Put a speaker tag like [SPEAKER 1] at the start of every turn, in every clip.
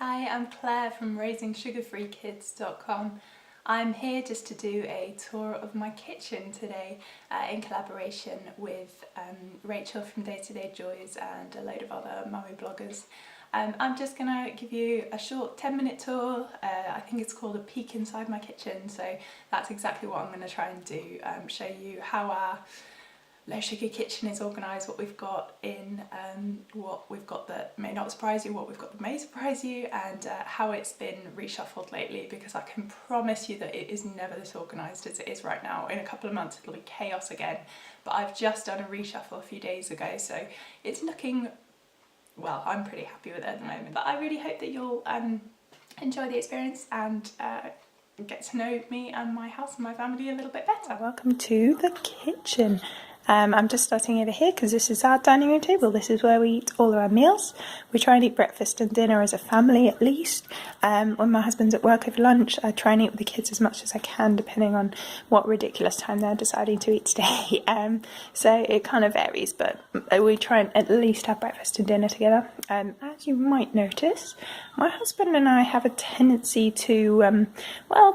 [SPEAKER 1] Hi, I'm Claire from RaisingSugarFreeKids.com. I'm here just to do a tour of my kitchen today in collaboration with Rachel from Day to Day Joys and a load of other mummy bloggers. I'm just going to give you a short 10-minute tour. I think it's called a peek inside my kitchen, so that's exactly what I'm going to try and do, show you how our low sugar kitchen is organised, what we've got in, what we've got that may not surprise you, what we've got that may surprise you, and how it's been reshuffled lately, because I can promise you that it is never this organised as it is right now. In a couple of months it'll be chaos again, but I've just done a reshuffle a few days ago, so it's looking, well, I'm pretty happy with it at the moment. But I really hope that you'll enjoy the experience and get to know me and my house and my family a little bit better. Welcome to the kitchen. I'm just starting over here because this is our dining room table. This is where we eat all of our meals. We try and eat breakfast and dinner as a family at least. When my husband's at work over lunch, I try and eat with the kids as much as I can, depending on what ridiculous time they're deciding to eat today. So it kind of varies, but we try and at least have breakfast and dinner together. As you might notice, my husband and I have a tendency to,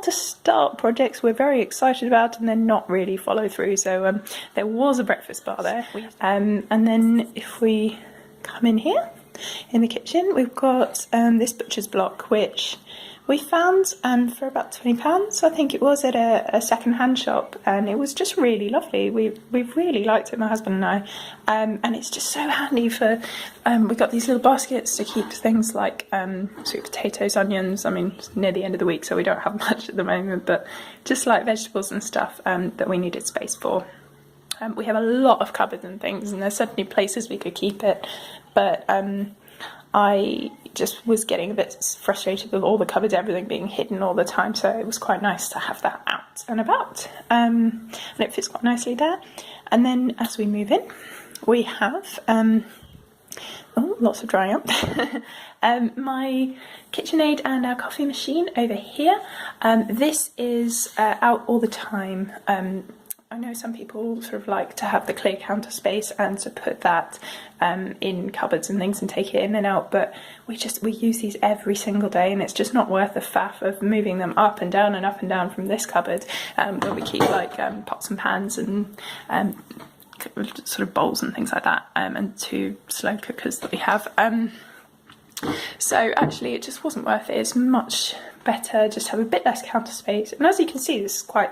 [SPEAKER 1] to start projects we're very excited about and then not really follow through. So there was a breakfast bar there, and then if we come in here in the kitchen, we've got this butcher's block, which we found for about £20, I think it was, at a second-hand shop, and it was just really lovely. We've really liked it, my husband and I, and it's just so handy for, we've got these little baskets to keep things like sweet potatoes, onions. I mean, it's near the end of the week, so we don't have much at the moment, but just like vegetables and stuff that we needed space for. We have a lot of cupboards and things, and there's certainly places we could keep it, but I just was getting a bit frustrated with all the cupboards, everything being hidden all the time, so it was quite nice to have that out and about, and it fits quite nicely there. And then as we move in, we have lots of drying up. My KitchenAid and our coffee machine over here. This is out all the time. I know some people sort of like to have the clear counter space and to put that in cupboards and things and take it in and out, but we use these every single day, and it's just not worth the faff of moving them up and down from this cupboard where we keep like pots and pans and sort of bowls and things like that, and 2 slow cookers that we have. So actually it just wasn't worth it. It's much better just have a bit less counter space, and as you can see, this is quite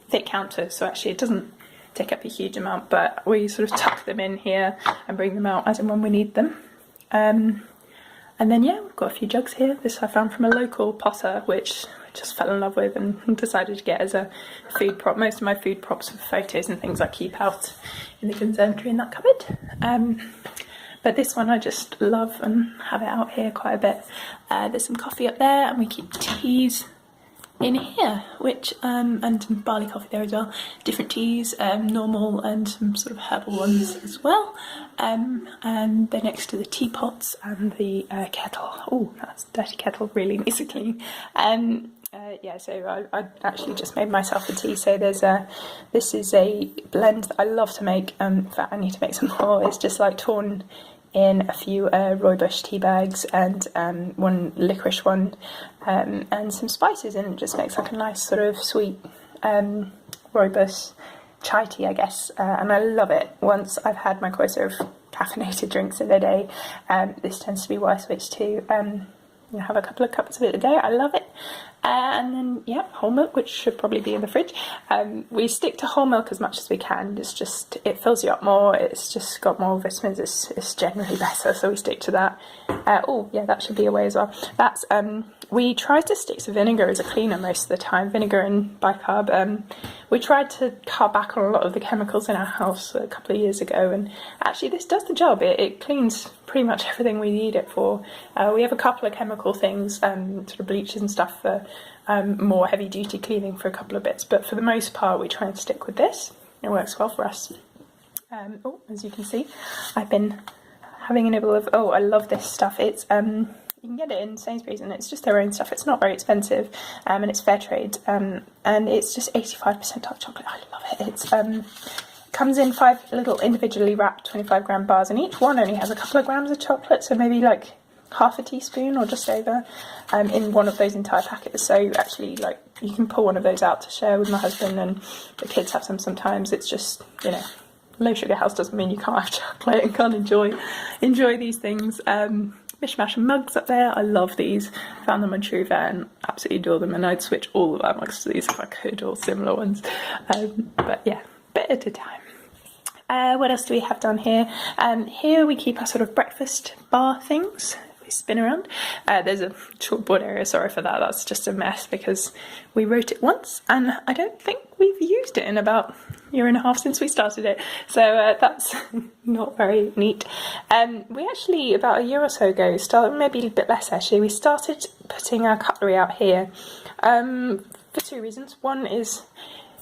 [SPEAKER 1] thick counter, so actually it doesn't take up a huge amount, but we sort of tuck them in here and bring them out as and when we need them. And then yeah, we've got a few jugs here. This I found from a local potter, which I just fell in love with and decided to get as a food prop. Most of my food props for photos and things I keep out in the conservatory in that cupboard. But this one I just love and have it out here quite a bit. There's some coffee up there, and we keep teas in here, which and some barley coffee there as well, different teas, normal and some sort of herbal ones as well, and they're next to the teapots and the kettle. Oh, that's a dirty kettle, really needs to clean. Yeah, so I actually just made myself a tea. So this is a blend that I love to make. In fact, I need to make some more. It's just like torn in a few rooibos tea bags and one licorice one, and some spices, and it just makes like a nice sort of sweet rooibos chai tea, I guess, and I love it. Once I've had my quota of caffeinated drinks in a day, this tends to be what I switch to. Have a couple of cups of it a day. I love it. And then yeah, whole milk, which should probably be in the fridge. We stick to whole milk as much as we can. It's just, it fills you up more, it's just got more vitamins, it's generally better, so we stick to that. Oh yeah, that should be away as well. That's we try to stick to vinegar as a cleaner most of the time, vinegar and bicarb. We tried to cut back on a lot of the chemicals in our house a couple of years ago, and actually this does the job. It cleans pretty much everything we need it for. We have a couple of chemical things, sort of bleaches and stuff for more heavy duty cleaning for a couple of bits, but for the most part we try and stick with this. It works well for us. As you can see, I've been having a nibble of, I love this stuff. It's you can get it in Sainsbury's, and it's just their own stuff. It's not very expensive, and it's fair trade, and it's just 85% dark chocolate. I love it. It's comes in 5 little individually wrapped 25-gram bars, and each one only has a couple of grams of chocolate, so maybe like half a teaspoon or just over in one of those entire packets. So actually, like, you can pull one of those out to share with my husband, and the kids have some sometimes. It's just, you know, low sugar house doesn't mean you can't have chocolate and can't enjoy these things. Mishmash mugs up there, I love these. Found them on True and absolutely adore them, and I'd switch all of our mugs to these if I could, or similar ones. But yeah, bit at a time. What else do we have down here? Here we keep our sort of breakfast bar things. We spin around. There's a chalkboard area, sorry for that, that's just a mess because we wrote it once and I don't think we've used it in about a year and a half since we started it, so that's not very neat. We actually, about a year or so ago, maybe a bit less actually, we started putting our cutlery out here for two reasons. One is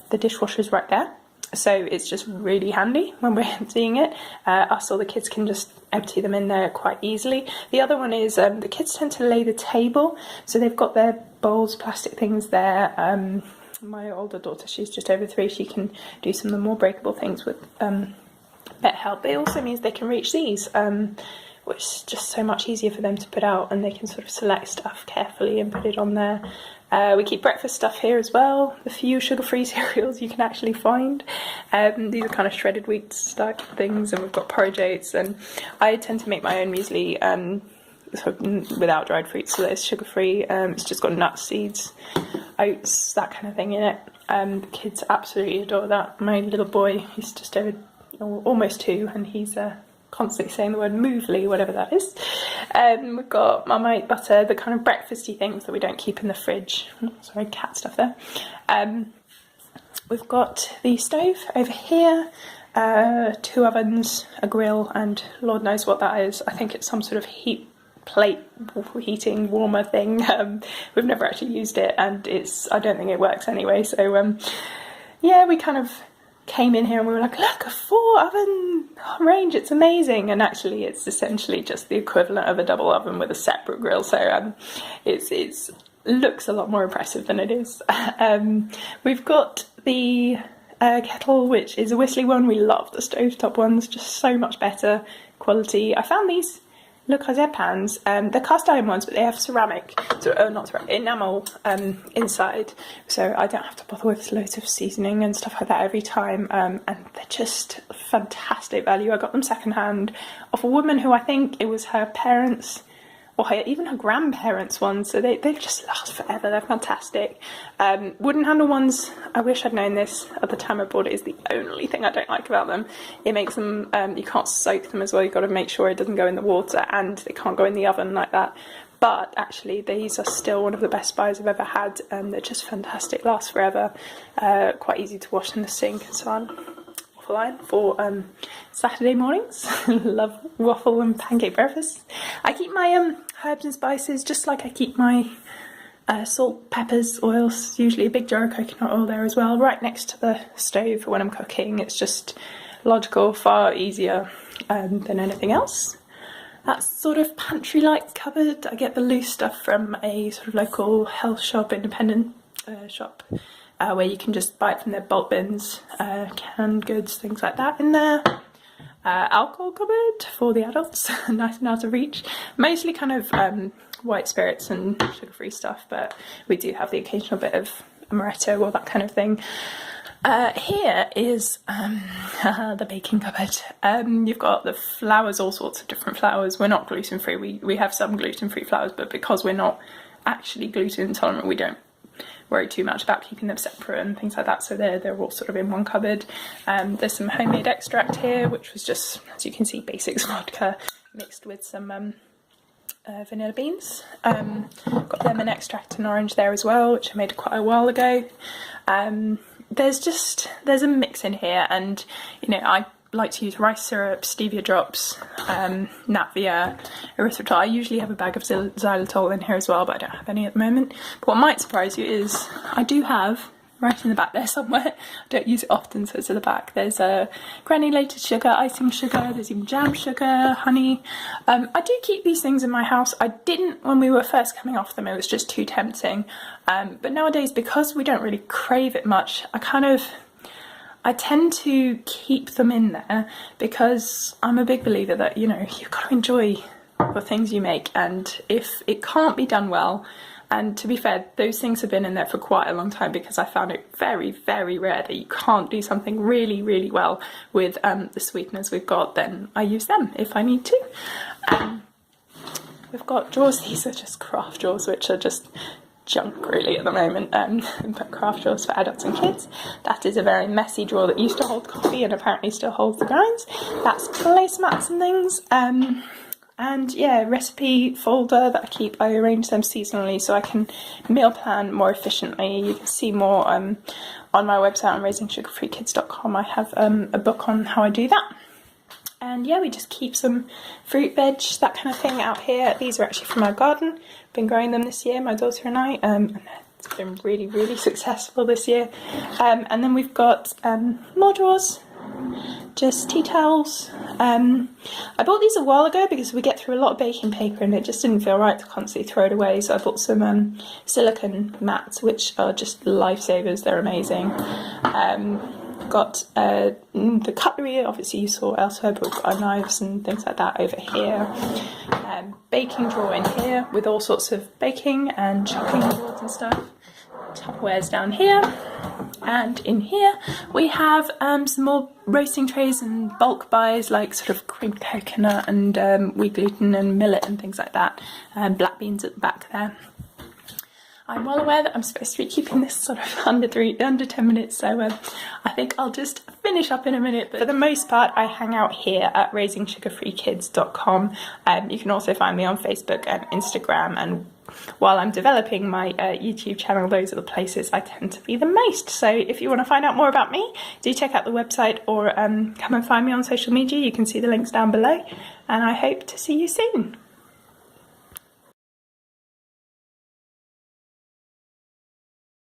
[SPEAKER 1] the dishwasher's right there, so it's just really handy when we're emptying it. Us or the kids can just empty them in there quite easily. The other one is the kids tend to lay the table, so they've got their bowls, plastic things there. My older daughter, she's just over 3, she can do some of the more breakable things with better help. It also means they can reach these, which is just so much easier for them to put out, and they can sort of select stuff carefully and put it on there. We keep breakfast stuff here as well, the few sugar-free cereals you can actually find. These are kind of shredded wheat type things, and we've got porridge oats, and I tend to make my own muesli sort of without dried fruits, so it's sugar-free. It's just got nuts, seeds, oats, that kind of thing in it. The kids absolutely adore that. My little boy, he's just over, almost 2, and he's constantly saying the word moovly, whatever that is. We've got Marmite butter, the kind of breakfasty things that we don't keep in the fridge. Sorry, cat stuff there. We've got the stove over here, 2 ovens, a grill, and Lord knows what that is. I think it's some sort of plate heating warmer thing. We've never actually used it, and I don't think it works anyway, so yeah, we kind of came in here and we were like, look, a 4 oven range, it's amazing, and actually it's essentially just the equivalent of a double oven with a separate grill, so it looks a lot more impressive than it is. We've got the kettle, which is a Whistly one. We love the stovetop ones, just so much better quality. I found these Le Creuset pans, they're cast iron ones, but they have ceramic, not ceramic, enamel inside, so I don't have to bother with loads of seasoning and stuff like that every time, and they're just fantastic value. I got them secondhand off a woman who I think it was her parents, or even her grandparents' ones, so they just last forever, they're fantastic. Wooden handle ones, I wish I'd known this at the time I bought it, is the only thing I don't like about them. It makes them, you can't soak them as well, you've got to make sure it doesn't go in the water, and they can't go in the oven like that. But actually, these are still one of the best buys I've ever had, and they're just fantastic, last forever, quite easy to wash in the sink and so on. Line for Saturday mornings. Love waffle and pancake breakfast. I keep my herbs and spices just like I keep my salt, peppers, oils, usually a big jar of coconut oil there as well, right next to the stove for when I'm cooking. It's just logical, far easier than anything else. That's sort of pantry-like cupboard. I get the loose stuff from a sort of local health shop, independent shop, where you can just buy it from their bulk bins, canned goods, things like that in there. Alcohol cupboard for the adults, nice and out of reach. Mostly kind of white spirits and sugar-free stuff, but we do have the occasional bit of amaretto or that kind of thing. Here is the baking cupboard. You've got the flours, all sorts of different flours. We're not gluten-free. We have some gluten-free flours, but because we're not actually gluten intolerant, we don't worry too much about keeping them separate and things like that, so they're all sort of in one cupboard. There's some homemade extract here, which was just, as you can see, basics vodka mixed with some vanilla beans. Got lemon extract and orange there as well, which I made quite a while ago. There's a mix in here, and you know, I like to use rice syrup, stevia drops, Natvia, erythritol. I usually have a bag of xylitol in here as well, but I don't have any at the moment. But what might surprise you is I do have, right in the back there somewhere, I don't use it often, so it's at the back, there's granulated sugar, icing sugar, there's even jam sugar, honey. I do keep these things in my house. I didn't when we were first coming off them, it was just too tempting. But nowadays, because we don't really crave it much, I tend to keep them in there because I'm a big believer that, you know, you've got to enjoy for things you make, and if it can't be done well, and to be fair, those things have been in there for quite a long time because I found it very, very rare that you can't do something really, really well with the sweeteners we've got, then I use them if I need to. We've got drawers. These are just craft drawers, which are just junk really at the moment, but craft drawers for adults and kids. That is a very messy drawer that used to hold coffee and apparently still holds the grinds. That's placemats and things. And yeah, recipe folder that I arrange them seasonally so I can meal plan more efficiently. You can see more on my website on raisingsugarfreekids.com. I have a book on how I do that. And yeah, we just keep some fruit, veg, that kind of thing out here. These are actually from our garden. Been growing them this year, my daughter and I, and it's been really, really successful this year. And then we've got more drawers. Just tea towels. I bought these a while ago because we get through a lot of baking paper and it just didn't feel right to constantly throw it away, so I bought some silicone mats, which are just lifesavers. They're amazing. Got the cutlery, obviously you saw elsewhere, but we've got our knives and things like that over here. Baking drawer in here with all sorts of baking and chopping boards and stuff. Tupperwares down here, and in here we have some more roasting trays and bulk buys like sort of creamed coconut and wheat gluten and millet and things like that, and black beans at the back there. I'm well aware that I'm supposed to be keeping this sort of under 10 minutes, so I think I'll just finish up in a minute. But for the most part, I hang out here at raisingsugarfreekids.com. You can also find me on Facebook and Instagram, and while I'm developing my YouTube channel, those are the places I tend to be the most. So if you want to find out more about me, do check out the website or come and find me on social media. You can see the links down below, and I hope to see you soon.